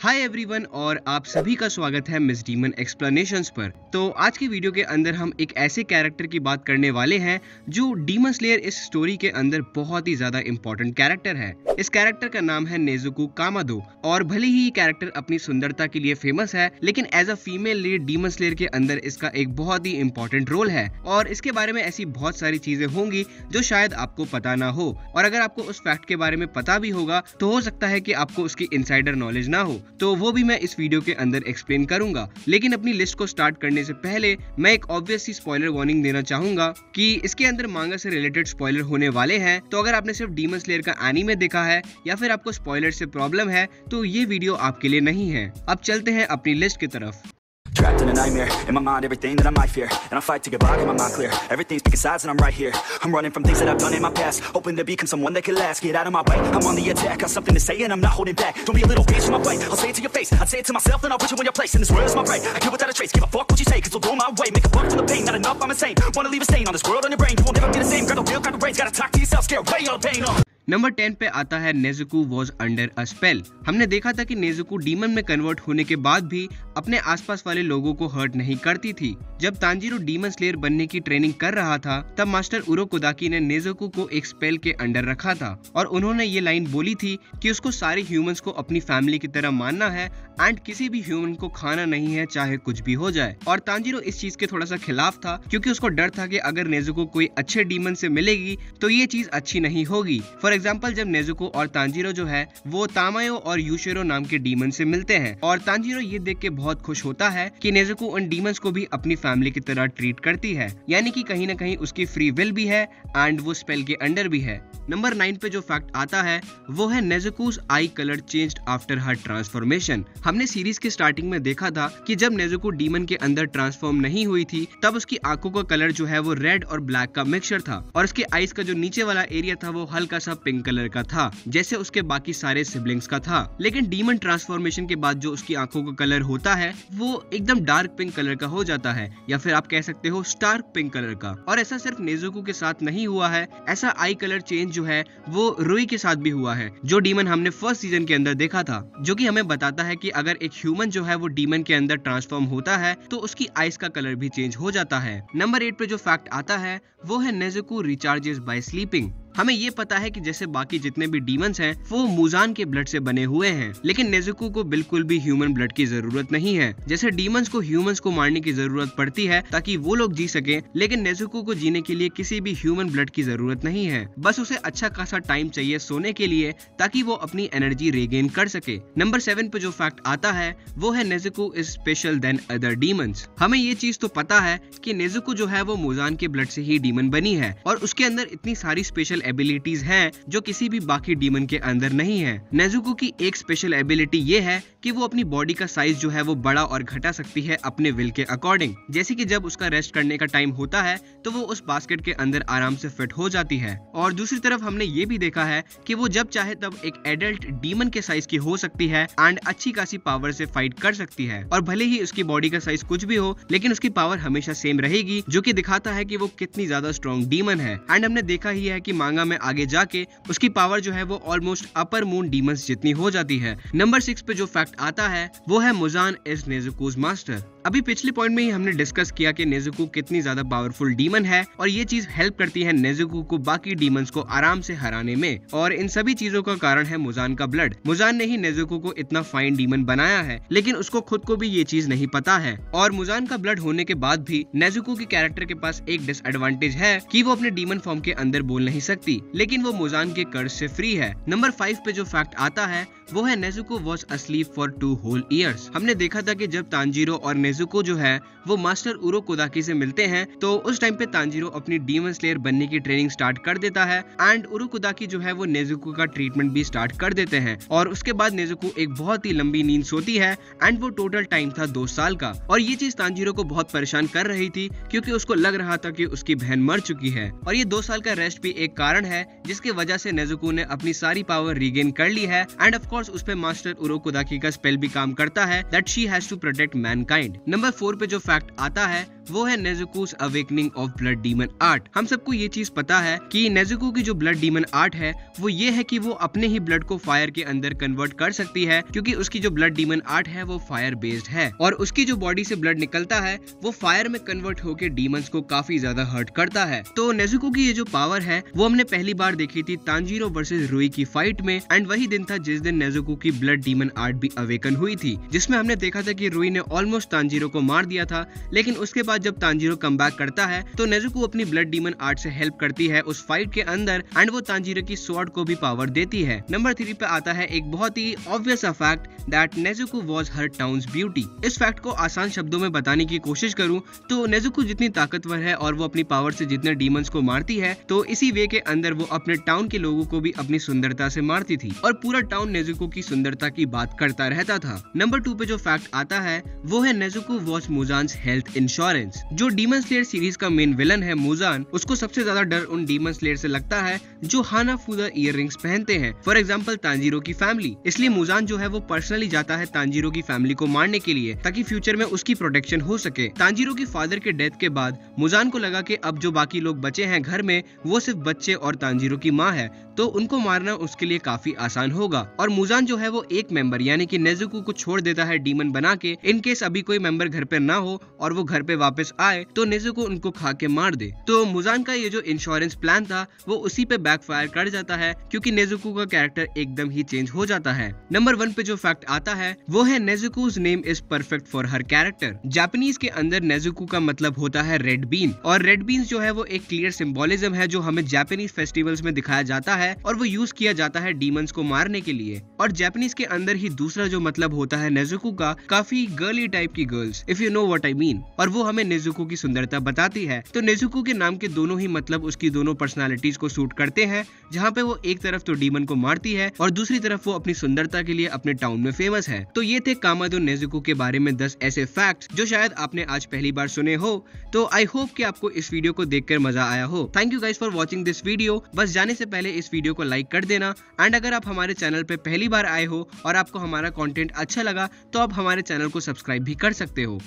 Hi everyone और आप सभी का स्वागत है मिस डीमन एक्सप्लेनेशंस पर। तो आज की वीडियो के अंदर हम एक ऐसे कैरेक्टर की बात करने वाले हैं जो डीमन स्लेयर इस स्टोरी के अंदर बहुत ही ज्यादा इंपॉर्टेंट कैरेक्टर है। इस कैरेक्टर का नाम है नेजुको कामाडो और भले ही ये कैरेक्टर अपनी सुंदरता के लिए फेमस है, लेकिन as a female lead demon slayer के अंदर इसका एक बहुत ही इंपॉर्टेंट रोल है और इसके बारे में ऐसी बहुत सारी चीजें होंगी जो शायद आपको पता ना हो, और अगर आपको उस फैक्ट के बारे में पता भी होगा तो हो सकता है कि आपको उसकी इनसाइडर नॉलेज ना हो, तो वो भी मैं इस वीडियो के अंदर एक्सप्लेन करूंगा। लेकिन अपनी लिस्ट को स्टार्ट करने से पहले मैं एक ऑब्वियस सी स्पॉइलर वार्निंग देना चाहूंगा कि इसके अंदर मांगा से रिलेटेड स्पॉइलर होने वाले हैं। तो अगर आपने सिर्फ डीमन स्लेयर का एनीमे देखा है या फिर आपको स्पॉइलर से प्रॉब्लम है तो ये वीडियो आपके लिए नहीं है। अब चलते हैं अपनी लिस्ट की तरफ। Trapped in a nightmare, in my mind everything that I might fear, and I fight to get by, get my mind clear. Everything's picking sides and I'm right here. I'm running from things that I've done in my past, hoping to become someone that can last. Get out of my way, I'm on the attack, got something to say and I'm not holding back. Don't be a little bitch in my way, I'll say it to your face, I'd say it to myself, then I'll put you in your place. And this world is my right, I kill without a trace, give a fuck what you say, cause it'll go my way. Make a buck for the pain, not enough, I'm insane. Wanna leave a stain on this world, on your brain, you won't ever be the same. Grab the wheel, grab the reins, gotta talk to yourself, scare away all the pain. Number 10 पे आता है Nezuko was under a spell. हमने देखा था कि Nezuko demon में convert होने के बाद भी अपने आसपास वाले लोगों को हर्ट नहीं करती थी। जब तांजीरो डीमन स्लेयर बनने की ट्रेनिंग कर रहा था तब मास्टर उरोकोदाकी ने नेजुको को एक स्पेल के अंडर रखा था और उन्होंने ये लाइन बोली थी कि उसको सारे ह्यूमंस को अपनी फैमिली की तरह मानना है एंड किसी भी ह्यूमन को खाना नहीं है चाहे कुछ भी हो जाए। और तांजीरो इस चीज के थोड़ा सा खिलाफ था क्योंकि उसको डर था कि अगर नेजुको कोई अच्छे डीमन से मिलेगी तो ये चीज अच्छी नहीं होगी। फॉर एग्जाम्पल जब नेजुको और तांजीरो जो है वो तामायो और यूशिरो नाम के डीमन से मिलते हैं और तांजीरो ये देख के बहुत खुश होता है कि नेजुको उन डीमंस को भी अपनी फैमिली की तरह ट्रीट करती है, यानी कि कहीं ना कहीं उसकी फ्री विल भी है एंड वो स्पेल के अंडर भी है। नंबर 9 पे जो फैक्ट आता है वो है Nezuko's eye colour changed after her transformation. हमने सीरीज के स्टार्टिंग में देखा था कि जब नेजुको डीमन के अंदर ट्रांसफॉर्म नहीं हुई थी तब उसकी आंखों का कलर जो है वो रेड और ब्लैक का मिक्सचर था और उसके आईज का जो नीचे वाला एरिया था वो हल्का सा पिंक कलर का था जैसे उसके बाकी सारे सिबलिंग्स का था। लेकिन डीमन ट्रांसफॉर्मेशन के बाद जो उसकी आंखों का कलर होता है वो एकदम डार्क पिंक कलर का हो जाता है या फिर आप कह सकते हो स्टार्क पिंक कलर का। और ऐसा सिर्फ नेजुको के साथ नहीं हुआ है, ऐसा आई कलर चेंज जो है वो रुई के साथ भी हुआ है जो डीमन हमने फर्स्ट सीजन के अंदर देखा था, जो कि हमें बताता है कि अगर एक ह्यूमन जो है वो डीमन के अंदर ट्रांसफॉर्म होता है तो उसकी आइज का कलर भी चेंज हो जाता है। नंबर 8 पे जो फैक्ट आता है वो है नेजुको रिचार्जेस बाय स्लीपिंग। हमें ये पता है कि जैसे बाकी जितने भी डीमंस हैं वो मुजान के ब्लड से बने हुए हैं, लेकिन नेजुको को बिल्कुल भी ह्यूमन ब्लड की जरूरत नहीं है। जैसे डीमंस को ह्यूमंस को मारने की जरूरत पड़ती है ताकि वो लोग जी सके, लेकिन नेजुको को जीने के लिए किसी भी ह्यूमन ब्लड की जरूरत नहीं है। बस उसे अच्छा खासा टाइम चाहिए सोने के लिए ताकि वो अपनी एनर्जी रिगेन कर सके। नंबर 7 पे जो फैक्ट आता है वो है Nezuko is special then other demons. हमें ये चीज तो पता है कि नेजुको जो है वो मुजान के ब्लड से ही डीमन बनी है और उसके अंदर इतनी सारी स्पेशल एबिलिटीज हैं जो किसी भी बाकी डीमन के अंदर नहीं है। नेजुको की एक स्पेशल एबिलिटी ये है कि वो अपनी बॉडी का साइज जो है वो बड़ा और घटा सकती है अपने विल के अकॉर्डिंग। जैसे कि जब उसका रेस्ट करने का टाइम होता है तो वो उस बास्केट के अंदर आराम से फिट हो जाती है। और दूसरी तरफ हमने ये भी देखा है कि वो जब चाहे तब एक एडल्ट डीमन के साइज की हो सकती है एंड अच्छी खासी पावर से फाइट कर सकती है। और भले ही उसकी बॉडी का साइज कुछ भी हो लेकिन उसकी पावर हमेशा सेम रहेगी, जो कि दिखाता है कि वो कितनी ज्यादा स्ट्रॉन्ग डीमन है। एंड हमने देखा ही है कि मांगा में आगे जाके उसकी पावर जो है वो ऑलमोस्ट अपर मून डीमंस जितनी हो जाती है। नंबर 6 पे जो फैक्ट आता है वो है मुजान इज नेजुको's मास्टर। अभी पिछले पॉइंट में ही हमने डिस्कस किया कि नेजुको कितनी ज्यादा पावरफुल डीमन है और ये चीज हेल्प करती है नेजुको को बाकी डीमंस को आराम से हराने में, और इन सभी चीजों का कारण है मुजान का ब्लड। मुजान ने ही नेजुको को इतना फाइन डीमन बनाया है, लेकिन उसको खुद को भी ये चीज नहीं पता है। और मुजान का ब्लड होने के बाद भी नेजुको के कैरेक्टर के पास एक डिसएडवांटेज है कि वो अपने डीमन फॉर्म के अंदर बोल नहीं सकती, लेकिन वो मुजान के कर्ज से फ्री है। नंबर 5 पे जो फैक्ट आता है वो है Nezuko was asleep for 2 whole years. हमने देखा था कि जब तांजीरो और नेजुको जो है वो मास्टर उरोकोदाकी से मिलते हैं तो उस टाइम पे तांजीरो अपनी डीमन स्लेयर बनने की ट्रेनिंग स्टार्ट कर देता है एंड उरोकोदाकी जो है वो नेजुको का ट्रीटमेंट भी स्टार्ट कर देते हैं। और उसके बाद नेजुको एक बहुत ही लंबी नींद सोती है एंड वो टोटल टाइम था 2 साल का। और ये चीज तांजीरो को बहुत परेशान कर रही थी क्योंकि उसको लग रहा था कि उसकी बहन मर चुकी है। और ये 2 साल का रेस्ट भी एक कारण है जिसकी वजह से नेजुको ने अपनी सारी पावर रीगेन कर ली है एंड ऑफ कोर्स उस पे मास्टर उरोकोदाकी का स्पेल भी काम करता है that she has to protect mankind. Number 4 पे जो फैक्ट आता है वो है Nezuko's awakening of blood demon art. हम सबको ये चीज पता है कि नेज़ुको की जो ब्लड डीमन आर्ट है वो ये है कि वो अपने ही ब्लड को फायर के अंदर कन्वर्ट कर सकती है, क्योंकि उसकी जो ब्लड डीमन आर्ट है वो फायर बेस्ड है और उसकी जो बॉडी से ब्लड निकलता है वो फायर में कन्वर्ट होकर डीमंस को काफी ज्यादा हर्ट करता है। तो नेज़ुको की ये जो पावर है वो हमने पहली बार देखी थी तांजीरो वर्सेस रुई की फाइट में, एंड वही दिन था जिस दिन नेज़ुको की ब्लड डीमन आर्ट भी अवेकन हुई थी, जिसमें हमने देखा था कि रुई ने ऑलमोस्ट तांजीरो को मार दिया था, लेकिन उसके बाद जब तांजीरो कम बैक करता है तो नेज़ुको अपनी ब्लड डीमन आर्ट से हेल्प करती है उस फाइट के अंदर, एंड वो तांजीरो की स्वॉर्ड को भी पावर देती है। नंबर 3 पे आता है एक बहुत ही obvious fact that Nezuko was her town's beauty. इस फैक्ट को आसान शब्दों में बताने की कोशिश करूं तो नेज़ुको जितनी ताकतवर है और वो अपनी पावर से जितने डीमंस को मारती है, तो इसी वे के अंदर वो अपने टाउन के लोगों को भी अपनी सुंदरता से मारती थी और पूरा टाउन नेज़ुको की सुंदरता की बात करता रहता था। नंबर 2 पे जो फैक्ट आता है वो है नेज़ुको वाज मुजान्स हेल्थ इंश्योरेंस। जो डीमन स्लेयर सीरीज का मेन विलन है मुजान, उसको सबसे ज्यादा डर उन डीमन स्लेयर से लगता है जो हानाफुदा इयररिंग्स पहनते हैं, फॉर एग्जांपल तांजीरो की फैमिली। इसलिए मुजान जो है वो पर्सनली जाता है तांजीरो की फैमिली को मारने के लिए ताकि फ्यूचर में उसकी प्रोटेक्शन हो सके। तांजीरो की फादर के डेथ के बाद मुजान को लगा कि अब जो बाकी लोग बचे हैं घर में वो सिर्फ बच्चे और तांजीरो की माँ है, तो उनको मारना उसके लिए काफी आसान होगा। और मुजान जो है वो एक मेंबर यानी कि नेज़ुको को छोड़ देता है डीमन बना के, इन केस अभी कोई मेंबर घर पे ना हो और वो घर पे वापस आए तो नेज़ुको उनको खा के मार दे। तो मुजान का ये जो इंश्योरेंस प्लान था वो उसी पे बैकफायर कर जाता है, क्योंकि नेज़ुको का कैरेक्टर एकदम ही चेंज हो जाता है। नंबर 1 पे जो फैक्ट आता है वो है Nezuko's name is perfect for her character. Japanese के अंदर नेज़ुको का मतलब होता है रेड बीन, और रेड बीन्स जो है वो एक क्लियर सिंबोलिज्म है जो हमें जापानीज फेस्टिवल्स में दिखाया जाता है और वो यूज किया जाता है डीमंस को मारने के लिए। और जापानीज के अंदर ही दूसरा जो मतलब होता है नेज़ुको का, काफी गर्ली टाइप की girls, if you know what I mean, और वो हमें नेज़ुको की सुंदरता बताती है। तो नेज़ुको के नाम के दोनों ही मतलब उसकी दोनों पर्सनालिटीज को सूट करते हैं, जहाँ पे वो एक तरफ तो डीमन को मारती है और दूसरी तरफ वो अपनी सुंदरता के लिए अपने टाउन में फेमस है। तो ये थे कामादो नेज़ुको के बारे में 10 ऐसे फैक्ट्स जो शायद आपने आज पहली बार सुने हो। तो आई होप कि आपको इस वीडियो को देखकर मजा आया हो। Thank you guys for watching this video. बस जाने से पहले इस वीडियो को लाइक कर देना, एंड अगर आप हमारे चैनल पे पहली बार आए हो और आपको हमारा कंटेंट अच्छा लगा तो आप हमारे चैनल को सब्सक्राइब भी कर सकते हो।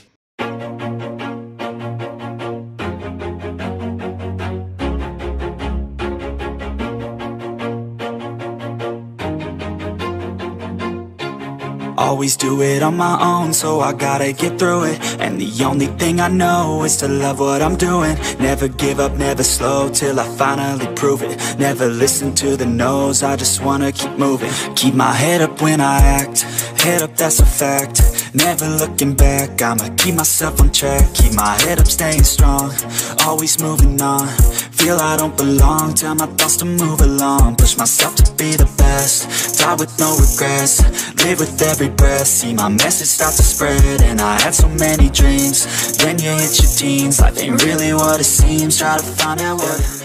Always do it on my own, so I gotta get through it. And the only thing I know is to love what I'm doing. Never give up, never slow, till I finally prove it. Never listen to the no's, I just wanna keep moving. Keep my head up when I act, head up, that's a fact. Never looking back, I'ma keep myself on track. Keep my head up, staying strong, always moving on. Feel I don't belong, tell my thoughts to move along. Push myself to be the best, die with no regrets. Live with every breath, see my message start to spread. And I had so many dreams, then you hit your teens. Life ain't really what it seems, try to find out what